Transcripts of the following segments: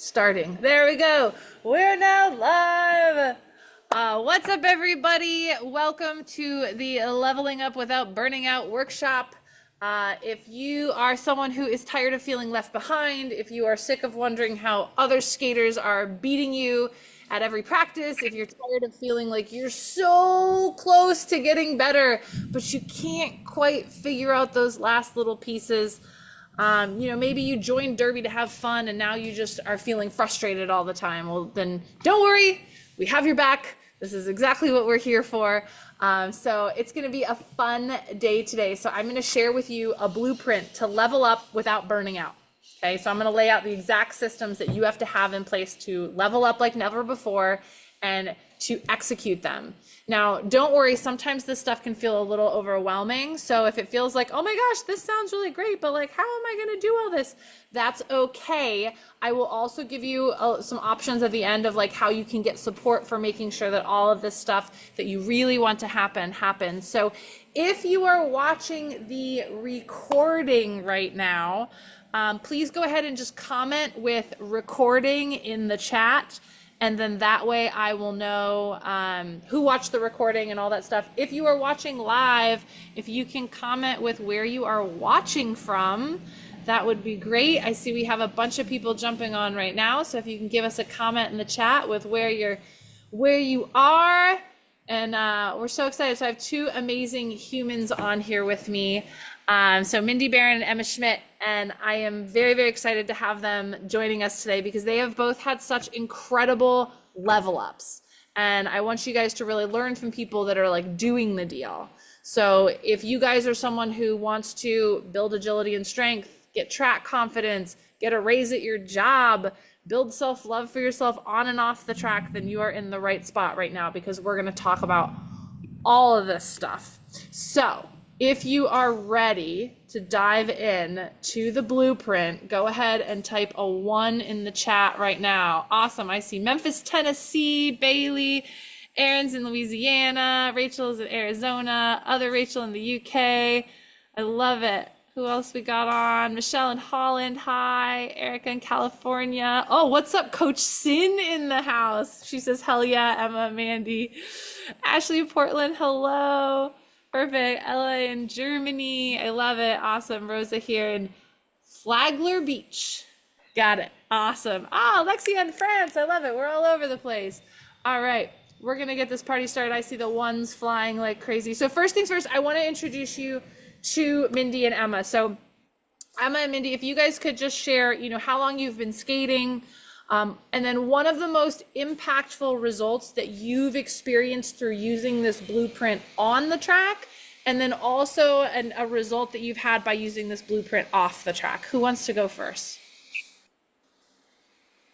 Starting. There we go. We're now live. What's up, everybody? Welcome to the Leveling Up Without Burning Out workshop. If you are someone who is tired of feeling left behind, if you are sick of wondering how other skaters are beating you at every practice, if you're tired of feeling like you're so close to getting better, but you can't quite figure out those last little pieces, maybe you joined Derby to have fun and now you just are feeling frustrated all the time. Well, then don't worry, we have your back. This is exactly what we're here for. So it's going to be a fun day today. So I'm going to share with you a blueprint to level up without burning out. Okay, so I'm going to lay out the exact systems that you have to have in place to level up like never before and to execute them. Now, don't worry, sometimes this stuff can feel a little overwhelming. So if it feels like, oh my gosh, this sounds really great, but like, how am I going to do all this? That's okay. I will also give you some options at the end of like how you can get support for making sure that all of this stuff that you really want to happen happens. So if you are watching the recording right now, please go ahead and just comment with recording in the chat. And then that way I will know who watched the recording and all that stuff. If you are watching live, if you can comment with where you are watching from, that would be great. I see we have a bunch of people jumping on right now. So if you can give us a comment in the chat with where you are. And we're so excited. So I have two amazing humans on here with me. So Mindy Barron and Emma Schmidt, and I am very, very excited to have them joining us today because they have both had such incredible level ups. And I want you guys to really learn from people that are like doing the deal. So if you guys are someone who wants to build agility and strength, get track confidence, get a raise at your job, build self-love for yourself on and off the track, then you are in the right spot right now because we're going to talk about all of this stuff. So if you are ready to dive in to the blueprint, go ahead and type a 1 in the chat right now. Awesome. I see Memphis, Tennessee, Bailey, Aaron's in Louisiana, Rachel's in Arizona, other Rachel in the UK. I love it. Who else we got on? Michelle in Holland. Hi. Erica in California. Oh, what's up? Coach Sin in the house. She says, hell yeah, Emma, Mandy. Ashley in Portland. Hello. Perfect. Ella in Germany. I love it. Awesome. Rosa here in Flagler Beach. Got it. Awesome. Ah, Alexia in France. I love it. We're all over the place. All right. We're going to get this party started. I see the ones flying like crazy. So first things first, I want to introduce you to Mindy and Emma. So Emma and Mindy, if you guys could just share, how long you've been skating, and then one of the most impactful results that you've experienced through using this blueprint on the track, and then also a result that you've had by using this blueprint off the track. Who wants to go first?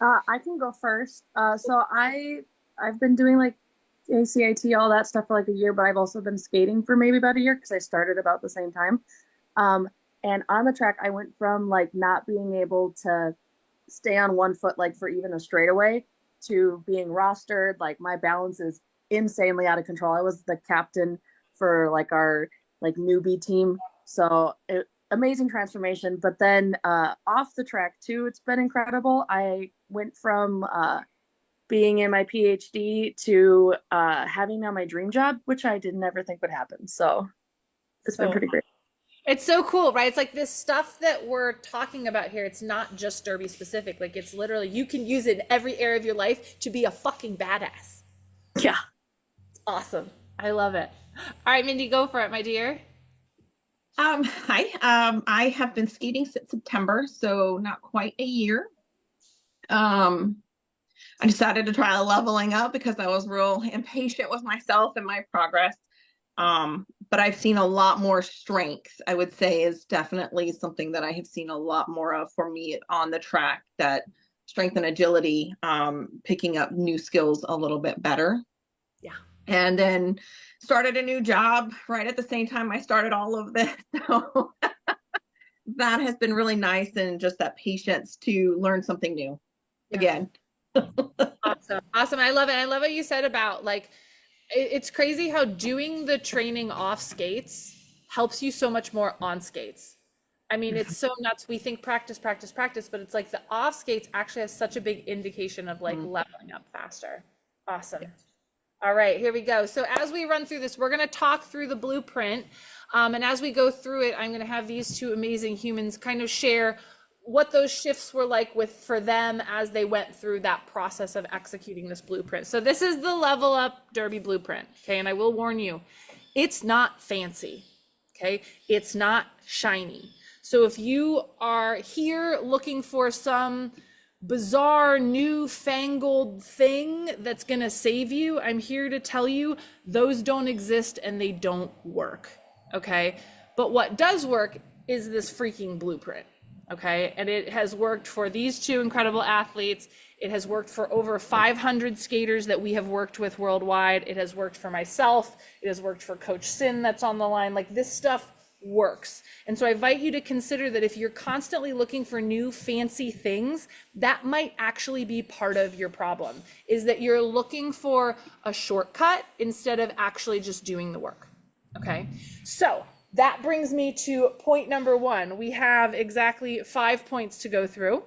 I can go first. So I've been doing like ACIT, all that stuff for like a year, but I've also been skating for maybe about a year because I started about the same time. And on the track, I went from like not being able to stay on one foot like for even a straightaway to being rostered. Like my balance is insanely out of control. I was the captain for like our like newbie team. So amazing transformation. But then off the track too, it's been incredible. I went from being in my PhD to having now my dream job, which I did never think would happen. So it's been pretty great. It's so cool, right? It's like this stuff that we're talking about here. It's not just Derby specific. Like it's literally, you can use it in every area of your life to be a fucking badass. Yeah. It's awesome. I love it. All right, Mindy, go for it, my dear. Hi. I have been skating since September, so not quite a year. I decided to try leveling up because I was real impatient with myself and my progress. But I've seen a lot more strength, I would say, is definitely something that I have seen a lot more of for me on the track, that strength and agility, picking up new skills a little bit better. Yeah. And then started a new job right at the same time I started all of this. So that has been really nice, and just that patience to learn something new again. Awesome. Awesome. I love it. I love what you said about like, it's crazy how doing the training off skates helps you so much more on skates. I mean, it's so nuts. We think practice, practice, practice, but it's like the off skates actually has such a big indication of like leveling up faster. Awesome. All right, here we go. So as we run through this, we're going to talk through the blueprint. And as we go through it, I'm going to have these two amazing humans kind of share what those shifts were like for them as they went through that process of executing this blueprint. So this is the Level Up Derby blueprint. Okay. And I will warn you, it's not fancy. Okay. It's not shiny. So if you are here looking for some bizarre newfangled thing that's going to save you, I'm here to tell you those don't exist and they don't work. Okay. But what does work is this freaking blueprint. Okay. And it has worked for these two incredible athletes. It has worked for over 500 skaters that we have worked with worldwide. It has worked for myself. It has worked for Coach Sin that's on the line. Like, this stuff works. And so I invite you to consider that if you're constantly looking for new fancy things, that might actually be part of your problem, is that you're looking for a shortcut instead of actually just doing the work. Okay. So that brings me to point number one. We have exactly 5 points to go through.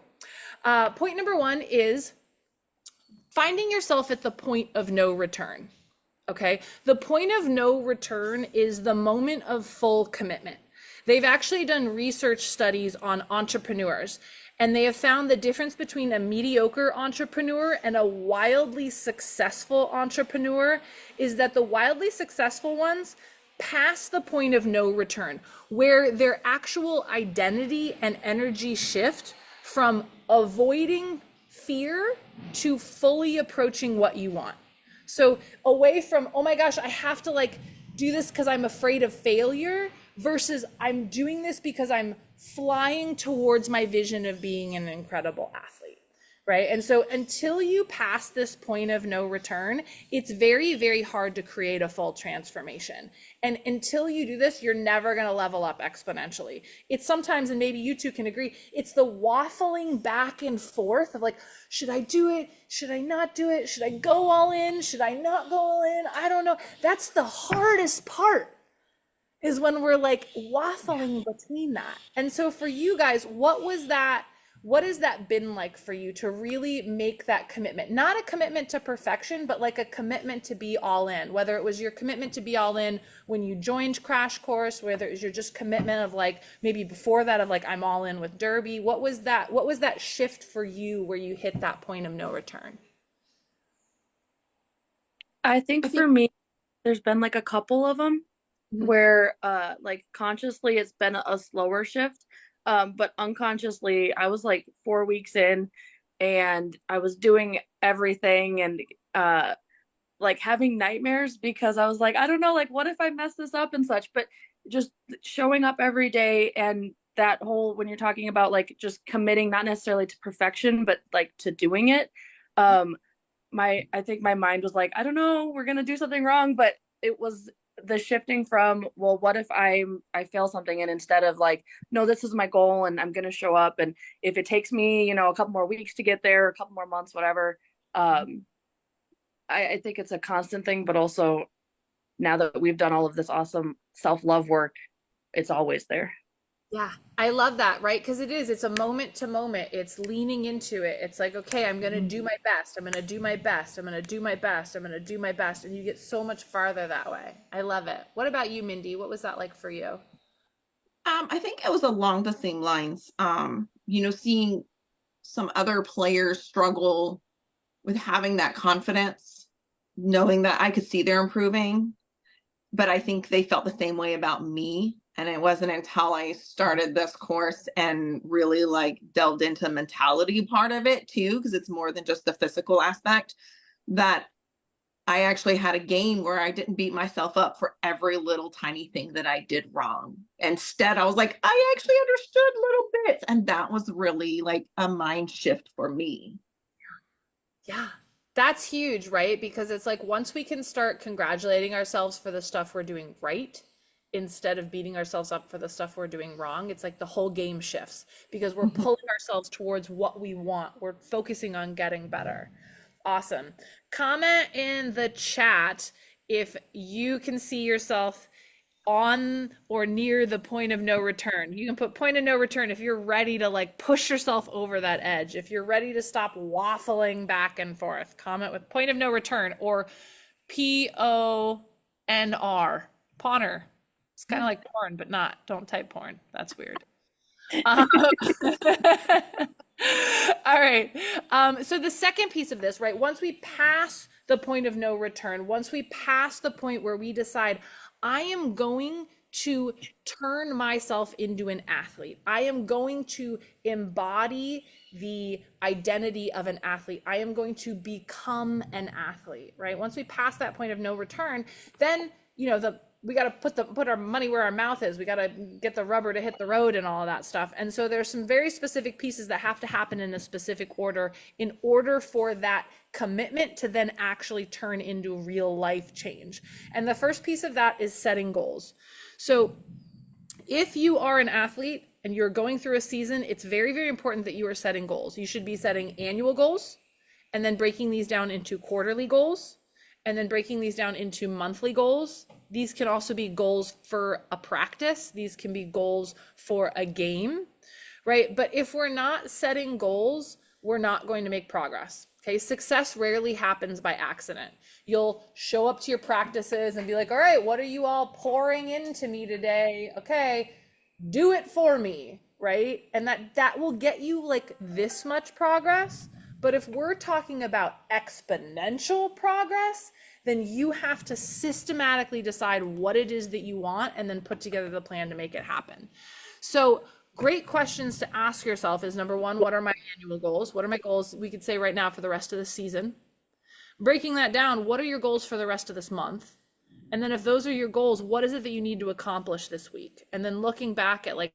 Point number one is finding yourself at the point of no return. Okay. The point of no return is the moment of full commitment. They've actually done research studies on entrepreneurs, and they have found the difference between a mediocre entrepreneur and a wildly successful entrepreneur is that the wildly successful ones pass the point of no return, where their actual identity and energy shift from avoiding fear to fully approaching what you want. So away from, oh my gosh, I have to like do this because I'm afraid of failure, versus I'm doing this because I'm flying towards my vision of being an incredible athlete, right? And so until you pass this point of no return, it's very, very hard to create a full transformation. And until you do this, you're never going to level up exponentially. It's sometimes, and maybe you two can agree, it's the waffling back and forth of like, should I do it? Should I not do it? Should I go all in? Should I not go all in? I don't know. That's the hardest part, is when we're like waffling between that. And so for you guys, what has that been like for you to really make that commitment? Not a commitment to perfection, but like a commitment to be all in, whether it was your commitment to be all in when you joined Crash Course, whether it was your just commitment of like, maybe before that of like, I'm all in with Derby. What was that shift for you where you hit that point of no return? I think for me, there's been like a couple of them where like consciously it's been a slower shift, but unconsciously I was like 4 weeks in and I was doing everything and like having nightmares because I was like, I don't know, like what if I mess this up and such. But just showing up every day, and that whole, when you're talking about like just committing not necessarily to perfection but like to doing it, I think my mind was like, I don't know, we're gonna do something wrong. But it was the shifting from, well, what if I fail something, and instead of like, no, this is my goal and I'm gonna show up, and if it takes me, you know, a couple more weeks to get there, a couple more months, whatever. I think it's a constant thing, but also now that we've done all of this awesome self-love work, it's always there. Yeah, I love that, right? Because it's a moment to moment. It's leaning into it. It's like, okay, I'm going to do my best. I'm going to do my best. I'm going to do my best. I'm going to do my best. And you get so much farther that way. I love it. What about you, Mindy? What was that like for you? I think it was along the same lines. Seeing some other players struggle with having that confidence, knowing that I could see they're improving, but I think they felt the same way about me. And it wasn't until I started this course and really like delved into the mentality part of it too, because it's more than just the physical aspect, that I actually had a game where I didn't beat myself up for every little tiny thing that I did wrong. Instead, I was like, I actually understood little bits. And that was really like a mind shift for me. Yeah, that's huge, right? Because it's like once we can start congratulating ourselves for the stuff we're doing right, instead of beating ourselves up for the stuff we're doing wrong, it's like the whole game shifts because we're pulling ourselves towards what we want. We're focusing on getting better. Awesome. Comment in the chat if you can see yourself on or near the point of no return. You can put point of no return if you're ready to like push yourself over that edge. If you're ready to stop waffling back and forth, comment with point of no return or PONR, Poner. It's kind of like porn, but not. Don't type porn. That's weird. Um, all right. So the second piece of this, right? Once we pass the point of no return, once we pass the point where we decide, I am going to turn myself into an athlete. I am going to embody the identity of an athlete. I am going to become an athlete, right? Once we pass that point of no return, then, we got to put our money where our mouth is. We got to get the rubber to hit the road and all of that stuff. And so there's some very specific pieces that have to happen in a specific order in order for that commitment to then actually turn into real life change. And the first piece of that is setting goals. So if you are an athlete and you're going through a season, it's very, very important that you are setting goals. You should be setting annual goals and then breaking these down into quarterly goals and then breaking these down into monthly goals. These can also be goals for a practice. These can be goals for a game, right? But if we're not setting goals, we're not going to make progress. Okay, success rarely happens by accident. You'll show up to your practices and be like, all right, what are you all pouring into me today? Okay, do it for me, right? And that will get you like this much progress. But if we're talking about exponential progress, then you have to systematically decide what it is that you want and then put together the plan to make it happen. So great questions to ask yourself is number one, what are my annual goals? What are my goals, we could say right now, for the rest of the season? Breaking that down, what are your goals for the rest of this month? And then if those are your goals, what is it that you need to accomplish this week? And then looking back at like,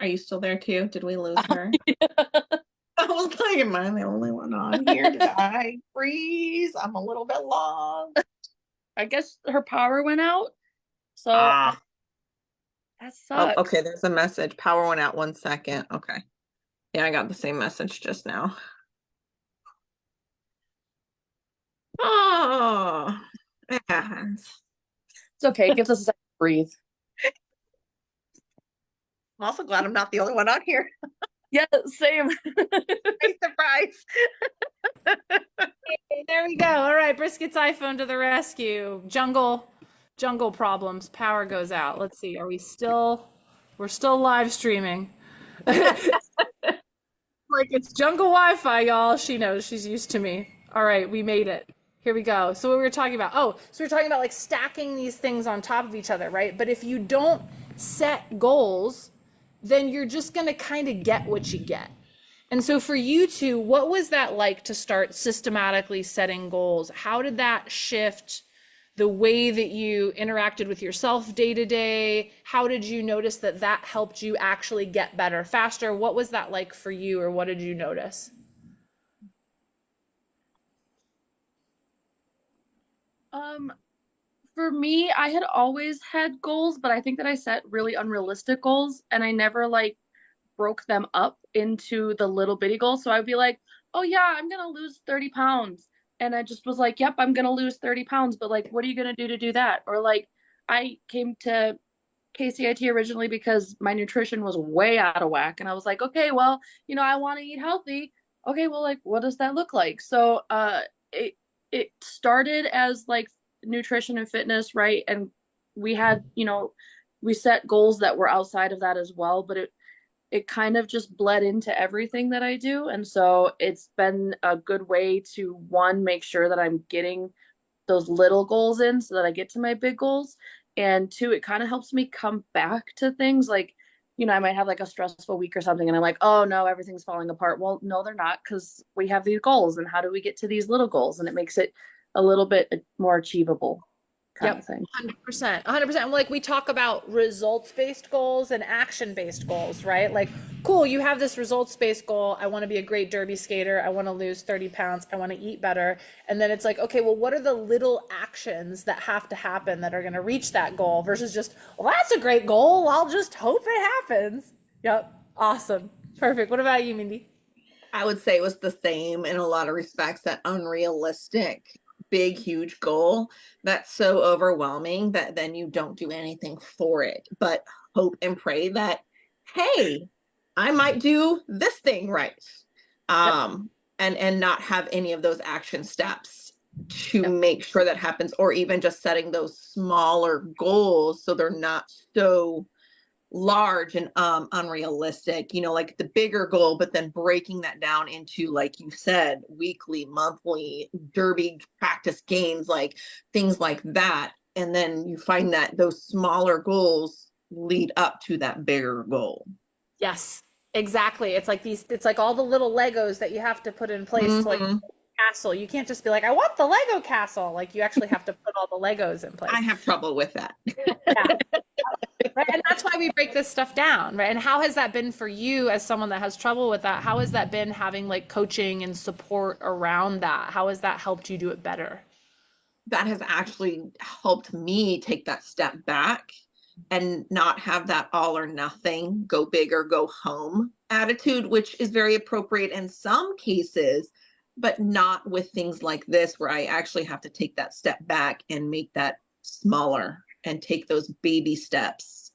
Are you still there too? Did we lose her? I was like, am I the only one on here? Did I freeze? I'm a little bit lost. I guess her power went out. So Ah, that oh, sucks. okay. There's a message. Power went out 1 second. Okay. Yeah, I got the same message just now. Oh, it happens. It's okay. It gives us a second to breathe. I'm also glad I'm not the only one on here. Yeah, same. Surprise. there we go. All right, Brisket's iPhone to the rescue. Jungle problems. Power goes out. Let's see. We're still live streaming. Like it's jungle Wi-Fi, y'all. She knows. She's used to me. All right, we made it. Here we go. So what we were talking about. Oh, so we are talking about like stacking these things on top of each other, right? But if you don't set goals, then you're just going to kind of get what you get. And so for you two, what was that like to start systematically setting goals? How did that shift the way that you interacted with yourself day to day? How did you notice that that helped you actually get better faster? What was that like for you, or what did you notice? Um, for me, I had always had goals, but I think that I set really unrealistic goals and I never like broke them up into the little bitty goals. So I'd be like, oh yeah, I'm gonna lose 30 pounds. And I just was like, yep, I'm gonna lose 30 pounds, but like, what are you gonna do to do that? Or like, I came to KCIT originally because my nutrition was way out of whack. And I was like, okay, well, I want to eat healthy. Okay, well, like, what does that look like? So it started as like nutrition and fitness, right? And we had, we set goals that were outside of that as well, but it kind of just bled into everything that I do. And so it's been a good way to, one, make sure that I'm getting those little goals in so that I get to my big goals. And two, it kind of helps me come back to things like, I might have like a stressful week or something and I'm like, oh no, everything's falling apart. Well, no, they're not, because we have these goals, and how do we get to these little goals? And it makes it a little bit more achievable kind of thing. 100%. 100%. Like we talk about results-based goals and action-based goals, right? Like, cool, you have this results-based goal. I want to be a great derby skater. I want to lose 30 pounds. I want to eat better. And then it's like, okay, well, what are the little actions that have to happen that are going to reach that goal versus just, well, that's a great goal. I'll just hope it happens. Yep. Awesome. Perfect. What about you, Mindy? I would say it was the same in a lot of respects, that unrealistic, big, huge goal that's so overwhelming that then you don't do anything for it, but hope and pray that, hey, I might do this thing right. And not have any of those action steps to make sure that happens, or even just setting those smaller goals so they're not so large and unrealistic, like the bigger goal, but then breaking that down into, like you said, weekly, monthly derby practice games, like things like that. And then you find that those smaller goals lead up to that bigger goal. Yes, exactly. It's like all the little Legos that you have to put in place to like castle. You can't just be like, I want the Lego castle. Like you actually have to put all the Legos in place. I have trouble with that. Yeah. Right. And that's why we break this stuff down, right? And how has that been for you as someone that has trouble with that? How has that been having like coaching and support around that? How has that helped you do it better? That has actually helped me take that step back and not have that all or nothing, go big or go home attitude, which is very appropriate in some cases, but not with things like this, where I actually have to take that step back and make that smaller and take those baby steps.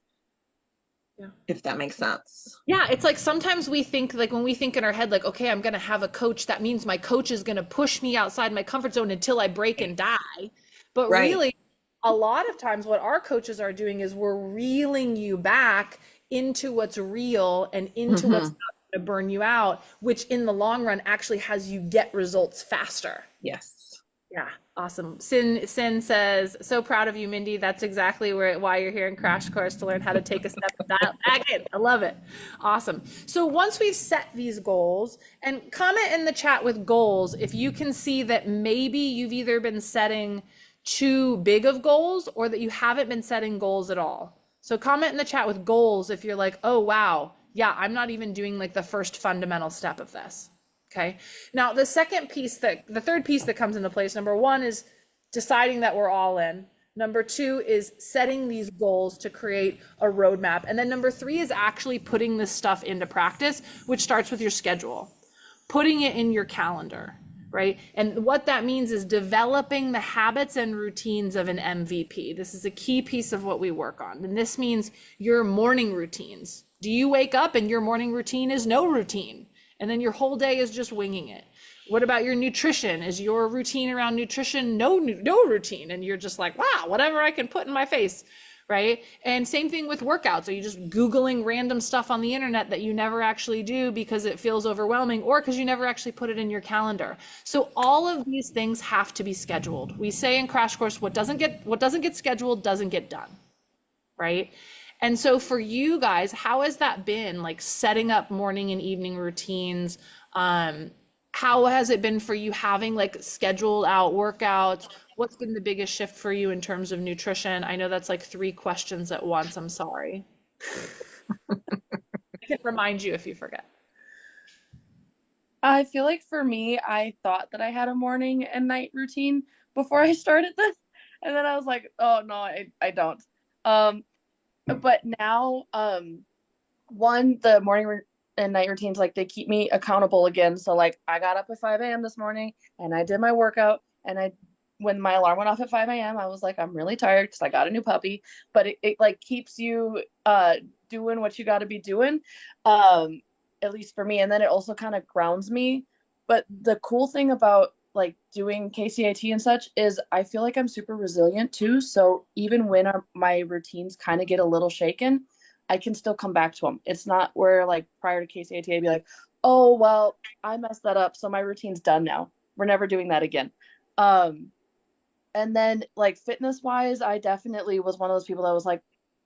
Yeah. If that makes sense. Yeah, it's like sometimes we think, like when we think in our head, like, okay, I'm going to have a coach, that means my coach is going to push me outside my comfort zone until I break and die. But really, a lot of times what our coaches are doing is we're reeling you back into what's real and into what's not going to burn you out, which in the long run actually has you get results faster. Yes. Yeah, awesome. Sin says, so proud of you, Mindy. That's exactly why you're here in Crash Course, to learn how to take a step and dial back in. I love it. Awesome. So once we've set these goals, and comment in the chat with goals if you can see that maybe you've either been setting too big of goals or that you haven't been setting goals at all. So comment in the chat with goals if you're like, oh, wow, yeah, I'm not even doing like the first fundamental step of this. Okay. Now, the third piece that comes into place, number one is deciding that we're all in. Number two is setting these goals to create a roadmap. And then number three is actually putting this stuff into practice, which starts with your schedule, putting it in your calendar, right? And what that means is developing the habits and routines of an MVP. This is a key piece of what we work on. And this means your morning routines. Do you wake up and your morning routine is no routine? And then your whole day is just winging it? What about your nutrition? Is your routine around nutrition no routine? And you're just like, wow, whatever I can put in my face, right? And same thing with workouts. Are you just Googling random stuff on the internet that you never actually do because it feels overwhelming, or because you never actually put it in your calendar? So all of these things have to be scheduled. We say in Crash Course, what doesn't get scheduled doesn't get done, right? And so for you guys, how has that been, like setting up morning and evening routines? How has it been for you having like scheduled out workouts? What's been the biggest shift for you in terms of nutrition? I know that's like 3 questions at once. I'm sorry. I can remind you if you forget. I feel like for me, I thought that I had a morning and night routine before I started this. And then I was like, oh no, I don't. But now, the morning and night routines, like they keep me accountable again. So like I got up at 5 a.m. this morning and I did my workout, and when my alarm went off at 5 a.m., I was like, I'm really tired because I got a new puppy, but it like keeps you doing what you got to be doing, at least for me. And then it also kind of grounds me. But the cool thing about like doing KCIT and such is I feel like I'm super resilient too. So even when my routines kind of get a little shaken, I can still come back to them. It's not where like prior to KCIT, I'd be like, oh, well, I messed that up, so my routine's done now. We're never doing that again. And then like fitness wise, I definitely was one of those people that was like,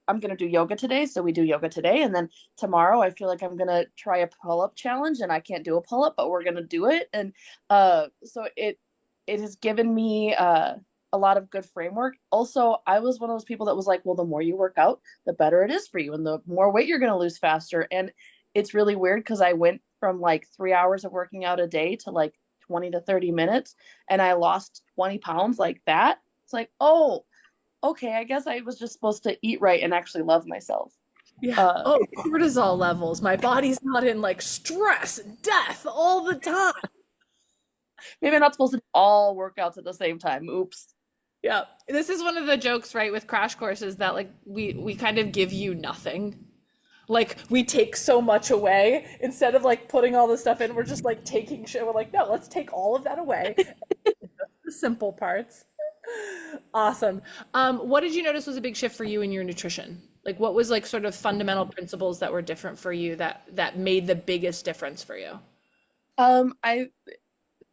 I'm gonna do yoga today, so we do yoga today. And then tomorrow I feel like I'm gonna try a pull-up challenge and I can't do a pull-up, but we're gonna do it. And so it has given me a lot of good framework. Also, I was one of those people that was like, well, the more you work out, the better it is for you, and the more weight you're gonna lose faster. And it's really weird because I went from like 3 hours of working out a day to like 20 to 30 minutes, and I lost 20 pounds like that. It's like, oh, okay, I guess I was just supposed to eat right and actually love myself. Yeah. Uh, Oh, cortisol levels. My body's not in like stress, death all the time. maybe I'm not supposed to do all workouts at the same time. Oops. Yeah. This is one of the jokes, right, with Crash Courses that like we kind of give you nothing. Like we take so much away instead of like putting all the stuff in, we're just like taking shit. We're like, no, let's take all of that away. The simple parts. Awesome. What did you notice was a big shift for you in your nutrition? Like what was like sort of fundamental principles that were different for you that made the biggest difference for you? I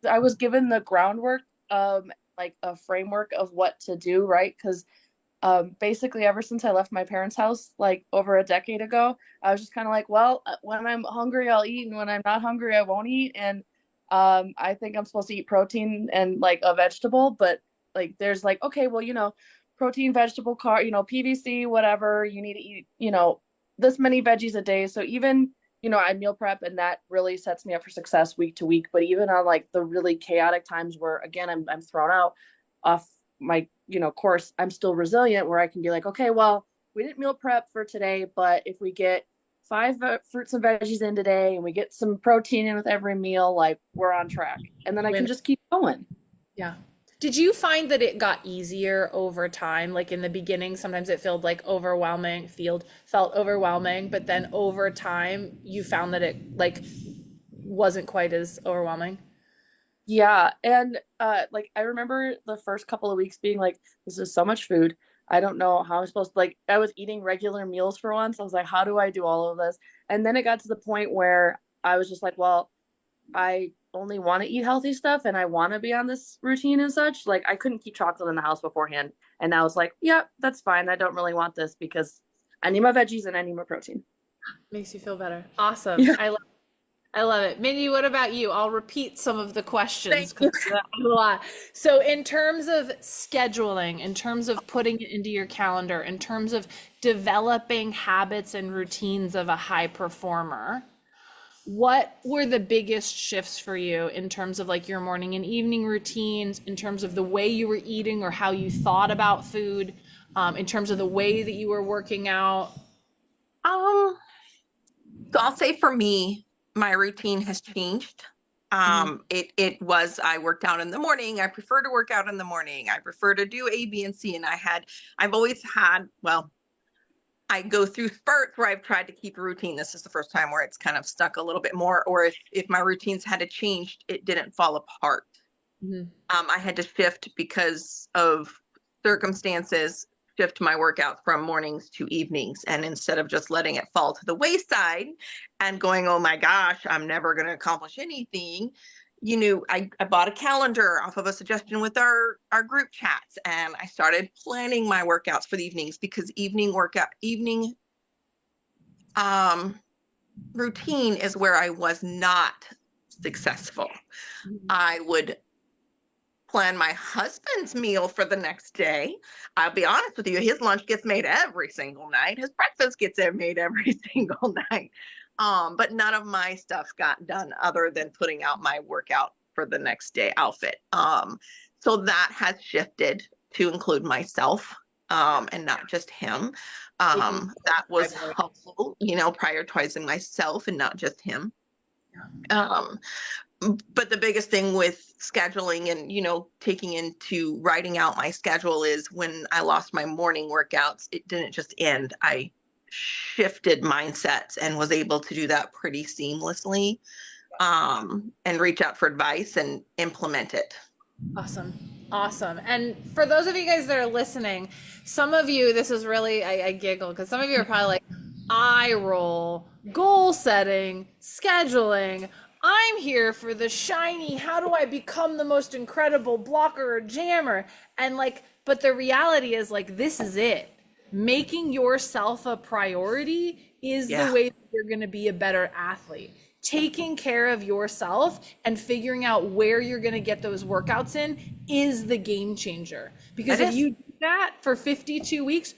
was given the groundwork, like a framework of what to do, right? Because basically ever since I left my parents' house like over a decade ago, I was just kind of like, well, when I'm hungry, I'll eat, and when I'm not hungry, I won't eat. And I think I'm supposed to eat protein and like a vegetable, but like there's like, okay, well, protein, vegetable, PVC, whatever, you need to eat, this many veggies a day. So even, I meal prep, and that really sets me up for success week to week. But even on like the really chaotic times where again I'm thrown out off my course, I'm still resilient, where I can be like, okay, well, we didn't meal prep for today, but if we get five fruits and veggies in today and we get some protein in with every meal, like we're on track, and then I can just keep going. Yeah. Did you find that it got easier over time? Like in the beginning, sometimes it felt like felt overwhelming, but then over time you found that it like wasn't quite as overwhelming? Yeah, and like I remember the first couple of weeks being like, this is so much food. I don't know how I'm supposed to, like, I was eating regular meals for once. I was like, how do I do all of this? And then it got to the point where I was just like, well, I only want to eat healthy stuff and I want to be on this routine and such. Like I couldn't keep chocolate in the house beforehand. And I was like, yeah, that's fine. I don't really want this because I need my veggies and I need my protein. Makes you feel better. Awesome. Yeah. I love it. Mindy, what about you? I'll repeat some of the questions Thank you. because that was a lot. So in terms of scheduling, in terms of putting it into your calendar, in terms of developing habits and routines of a high performer, what were the biggest shifts for you in terms of like your morning and evening routines, in terms of the way you were eating or how you thought about food, in terms of the way that you were working out? So I'll say for me, my routine has changed. It was, I worked out in the morning. I prefer to work out in the morning. I prefer to do A, B, and C. And I've always had, well, I go through spurts where I've tried to keep a routine. This is the first time where it's kind of stuck a little bit more, or if my routines had to change, it didn't fall apart. I had to shift because of circumstances, shift my workout from mornings to evenings. And instead of just letting it fall to the wayside and going, oh my gosh, I'm never going to accomplish anything, I bought a calendar off of a suggestion with our group chats, and I started planning my workouts for the evenings, because evening routine is where I was not successful. I would plan my husband's meal for the next day. I'll be honest with you, his lunch gets made every single night. His breakfast gets made every single night. But none of my stuff got done other than putting out my workout for the next day outfit. So that has shifted to include myself, and not just him. That was helpful, prioritizing myself and not just him. But the biggest thing with scheduling and, taking into writing out my schedule is when I lost my morning workouts, it didn't just end. I shifted mindsets and was able to do that pretty seamlessly, and reach out for advice and implement it. Awesome. Awesome. And for those of you guys that are listening, some of you, this is really, I giggle because some of you are probably like, eye roll, goal setting, scheduling. I'm here for the shiny, how do I become the most incredible blocker or jammer? And like, but the reality is like, this is it. Making yourself a priority is the Yeah. way that you're going to be a better athlete. Taking care of yourself and figuring out where you're going to get those workouts in is the game changer. Because That if is. you do that for 52 weeks,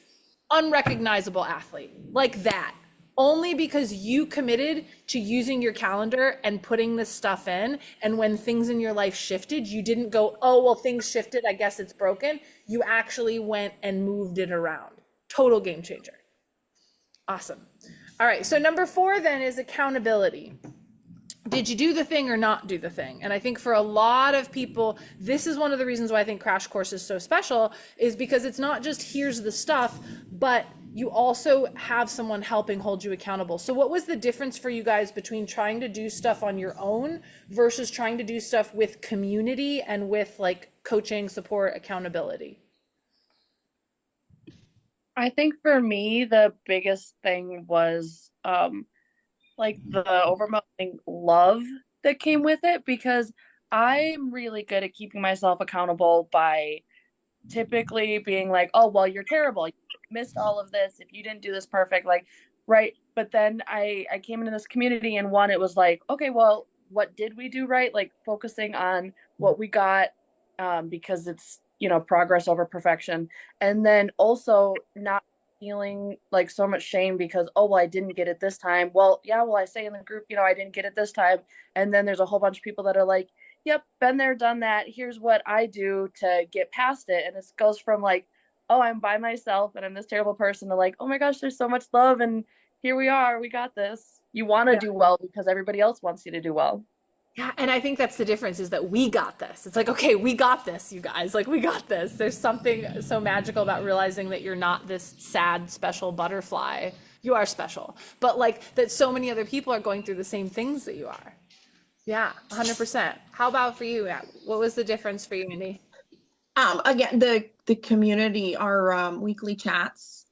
unrecognizable athlete like that, only because you committed to using your calendar and putting this stuff in. And when things in your life shifted, you didn't go, oh, well, things shifted, I guess it's broken. You actually went and moved it around. Total game changer. Awesome. All right, so number 4 then is accountability. Did you do the thing or not do the thing? And I think for a lot of people, this is one of the reasons why I think Crash Course is so special, is because it's not just here's the stuff, but you also have someone helping hold you accountable. So what was the difference for you guys between trying to do stuff on your own versus trying to do stuff with community and with like coaching, support, accountability? I think for me, the biggest thing was like the overwhelming love that came with it, because I'm really good at keeping myself accountable by typically being like, oh, well, you're terrible. You missed all of this. If you didn't do this perfect, like, right. But then I came into this community, and one, it was like, okay, well, what did we do right? Like focusing on what we got, because it's, progress over perfection. And then also not feeling like so much shame because, oh, well, I didn't get it this time. Well, yeah, well, I say in the group, I didn't get it this time. And then there's a whole bunch of people that are like, yep, been there, done that. Here's what I do to get past it. And it goes from like, oh, I'm by myself and I'm this terrible person, to like, oh my gosh, there's so much love. And here we are. We got this. You want to do well because everybody else wants you to do well. Yeah, and I think that's the difference, is that we got this. It's like, okay, we got this, you guys. Like, we got this. There's something so magical about realizing that you're not this sad, special butterfly. You are special. But like that so many other people are going through the same things that you are. Yeah, 100%. How about for you? What was the difference for you, Mindy? Again, the community, our weekly chats,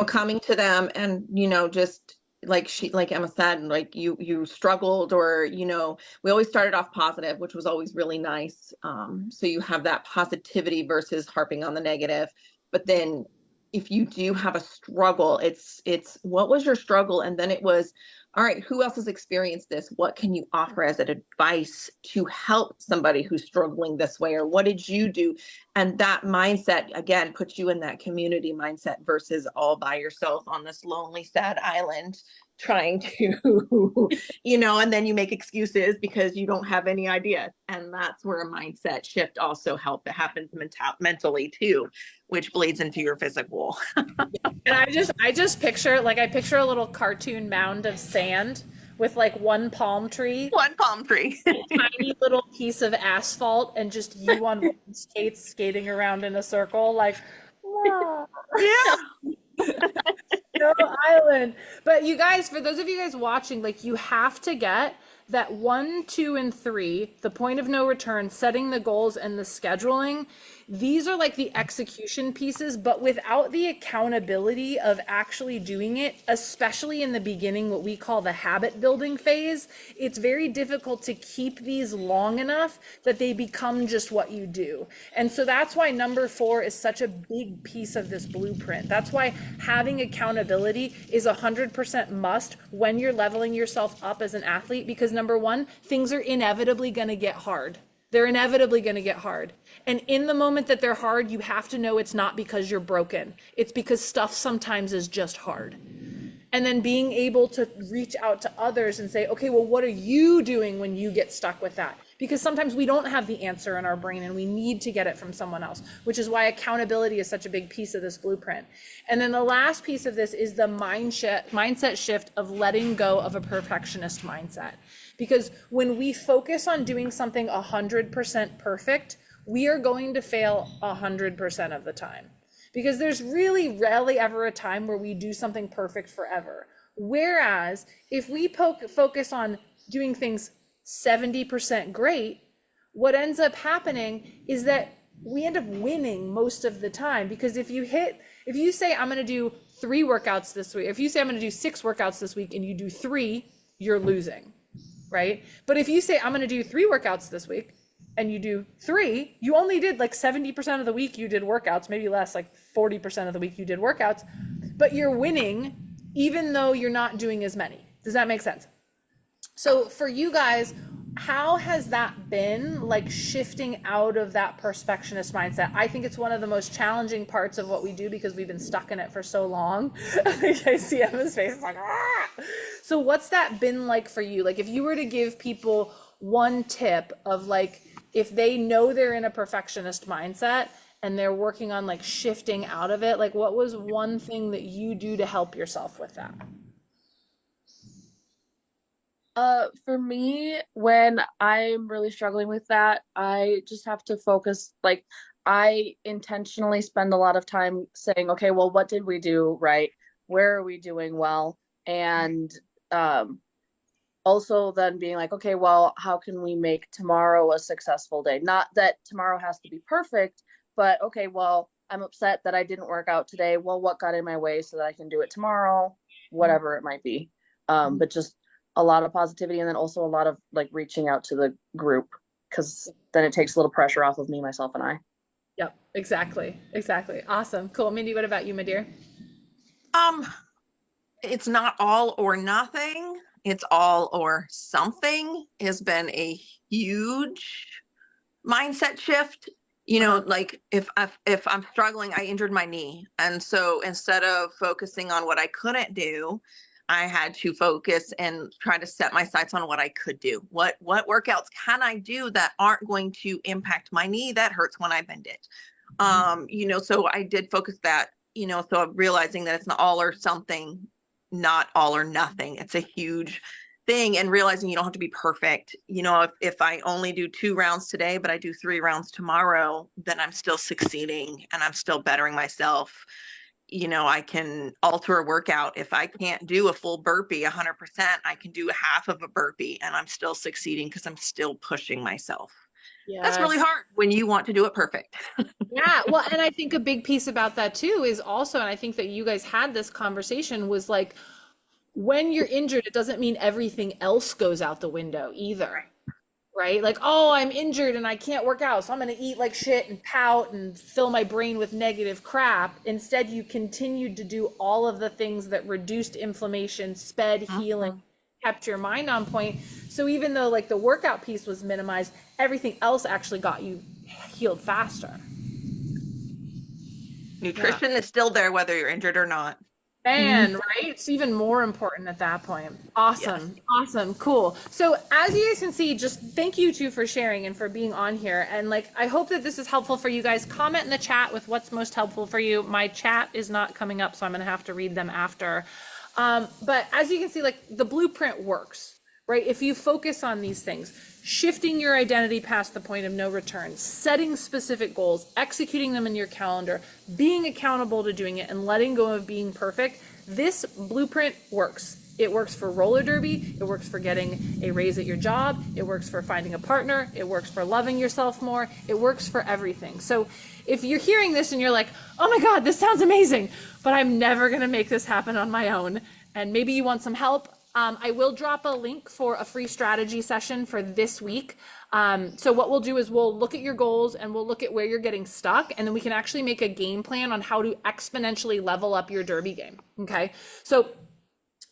coming to them and, just like Emma said, like you struggled, or, we always started off positive, which was always really nice. So you have that positivity versus harping on the negative. But then if you do have a struggle, it's what was your struggle? And then it was, all right, who else has experienced this? What can you offer as an advice to help somebody who's struggling this way? Or what did you do? And that mindset, again, puts you in that community mindset versus all by yourself on this lonely, sad island trying to, and then you make excuses because you don't have any idea. And that's where a mindset shift also helps. It happens mentally too, which bleeds into your physical. And I just picture, like, I picture a little cartoon mound of sand with like one palm tree, One palm tree. tiny little piece of asphalt, and just you on skates skating around in a circle, like, wow. Yeah. No island. But you guys, for those of you guys watching, like, you have to get that 1, 2, and 3, the point of no return, setting the goals, and the scheduling. These are like the execution pieces, but without the accountability of actually doing it, especially in the beginning, what we call the habit building phase, it's very difficult to keep these long enough that they become just what you do. And so that's why number 4 is such a big piece of this blueprint. That's why having accountability is 100% must when you're leveling yourself up as an athlete, because number 1, things are inevitably going to get hard. They're inevitably going to get hard. And in the moment that they're hard, you have to know it's not because you're broken. It's because stuff sometimes is just hard. And then being able to reach out to others and say, okay, well, what are you doing when you get stuck with that? Because sometimes we don't have the answer in our brain and we need to get it from someone else, which is why accountability is such a big piece of this blueprint. And then the last piece of this is the mindset shift of letting go of a perfectionist mindset. Because when we focus on doing something 100% perfect, we are going to fail 100% of the time. Because there's really rarely ever a time where we do something perfect forever. Whereas if we focus on doing things 70% great, what ends up happening is that we end up winning most of the time. Because if you say, I'm going to do 3 workouts this week, if you say I'm going to do 6 workouts this week and you do 3, you're losing. right? But if you say, I'm going to do 3 workouts this week, and you do 3, you only did like 70% of the week you did workouts, maybe less, like 40% of the week you did workouts, but you're winning even though you're not doing as many. Does that make sense? So for you guys, how has that been, like shifting out of that perfectionist mindset? I think it's one of the most challenging parts of what we do because we've been stuck in it for so long. I see Emma's face, it's like, ah! So what's that been like for you? Like if you were to give people one tip of like, if they know they're in a perfectionist mindset and they're working on like shifting out of it, like what was one thing that you do to help yourself with that? For me, when I'm really struggling with that, I just have to focus. Like, I intentionally spend a lot of time saying, okay, well, what did we do right? Where are we doing well? And also then being like, okay, well, how can we make tomorrow a successful day? Not that tomorrow has to be perfect, but okay, well, I'm upset that I didn't work out today. Well, what got in my way so that I can do it tomorrow? Whatever it might be. But just a lot of positivity, and then also a lot of like reaching out to the group, because then it takes a little pressure off of me, myself, and I. Yep, exactly. Awesome. Cool. Mindy, what about you, my dear? Um, it's not all or nothing. It's all or something has been a huge mindset shift. You know, like if I'm struggling, I injured my knee. And so instead of focusing on what I couldn't do, I had to focus and try to set my sights on what I could do. What workouts can I do that aren't going to impact my knee that hurts when I bend it? You know, so I did focus that, you know, so I'm realizing that it's not all or something, not all or nothing. It's a huge thing, and realizing you don't have to be perfect. You know, if I only do 2 rounds today, but I do 3 rounds tomorrow, then I'm still succeeding and I'm still bettering myself. You know, I can alter a workout. If I can't do a full burpee 100%, I can do half of a burpee and I'm still succeeding because I'm still pushing myself. That's really Yes. hard when you want to do it perfect. Yeah. Well, and I think a big piece about that too is also, and I think that you guys had this conversation, was like, when you're injured, it doesn't mean everything else goes out the window either. Right? Like, oh, I'm injured and I can't work out, so I'm going to eat like shit and pout and fill my brain with negative crap. Instead, you continued to do all of the things that reduced inflammation, sped healing, kept your mind on point. So even though like the workout piece was minimized, everything else actually got you healed faster. Nutrition is still there whether you're injured or not. Man, right? It's even more important at that point. Awesome. Yes. Awesome. Cool. So as you guys can see, just thank you two for sharing and for being on here. And like, I hope that this is helpful for you guys. Comment in the chat with what's most helpful for you. My chat is not coming up, so I'm going to have to read them after. But as you can see, like the blueprint works, right? If you focus on these things, shifting your identity past the point of no return, setting specific goals, executing them in your calendar, being accountable to doing it, and letting go of being perfect, this blueprint works. It works for roller derby. It works for getting a raise at your job. It works for finding a partner. It works for loving yourself more. It works for everything. So if you're hearing this and you're like, oh my God, this sounds amazing, but I'm never going to make this happen on my own, and maybe you want some help, I will drop a link for a free strategy session for this week. So what we'll do is we'll look at your goals and we'll look at where you're getting stuck, and then we can actually make a game plan on how to exponentially level up your derby game. Okay. So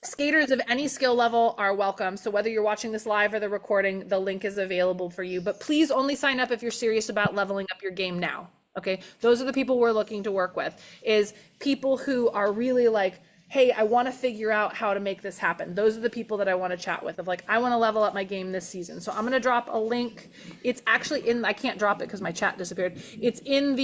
skaters of any skill level are welcome. So whether you're watching this live or the recording, the link is available for you, but please only sign up if you're serious about leveling up your game now. Okay. Those are the people we're looking to work with, is people who are really like, hey, I want to figure out how to make this happen. Those are the people that I want to chat with, of like, I want to level up my game this season. So I'm going to drop a link. It's actually I can't drop it because my chat disappeared. It's in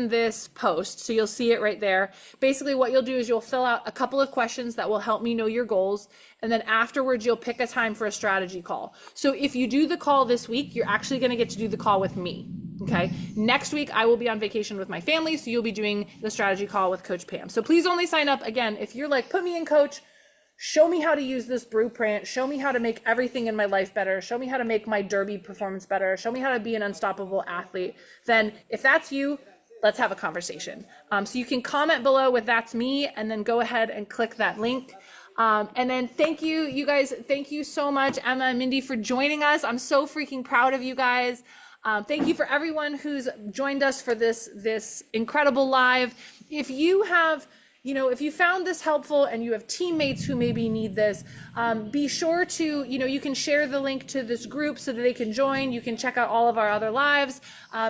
this post. So you'll see it right there. Basically what you'll do is you'll fill out a couple of questions that will help me know your goals. And then afterwards, you'll pick a time for a strategy call. So if you do the call this week, you're actually going to get to do the call with me. Okay. Next week, I will be on vacation with my family, so you'll be doing the strategy call with Coach Pam. So please only sign up. Again, if you're like, put me in, coach, show me how to use this blueprint, show me how to make everything in my life better, show me how to make my derby performance better, show me how to be an unstoppable athlete, then if that's you, let's have a conversation. So you can comment below with that's me, and then go ahead and click that link. And then thank you, you guys. Thank you so much, Emma and Mindy, for joining us. I'm so freaking proud of you guys. Thank you for everyone who's joined us for this incredible live. If you have, if you found this helpful and you have teammates who maybe need this, be sure to, you can share the link to this group so that they can join. You can check out all of our other lives.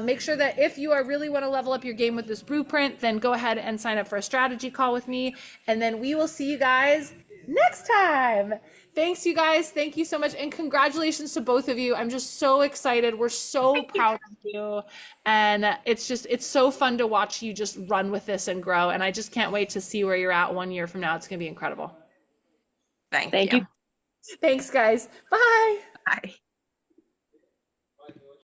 Make sure that if you really want to level up your game with this blueprint, then go ahead and sign up for a strategy call with me. And then we will see you guys next time. Thanks, you guys. Thank you so much. And congratulations to both of you. I'm just so excited. We're so proud of you. And it's so fun to watch you just run with this and grow. And I just can't wait to see where you're at 1 year from now. It's going to be incredible. Thank Thank you. you. Thanks, guys. Bye. Bye.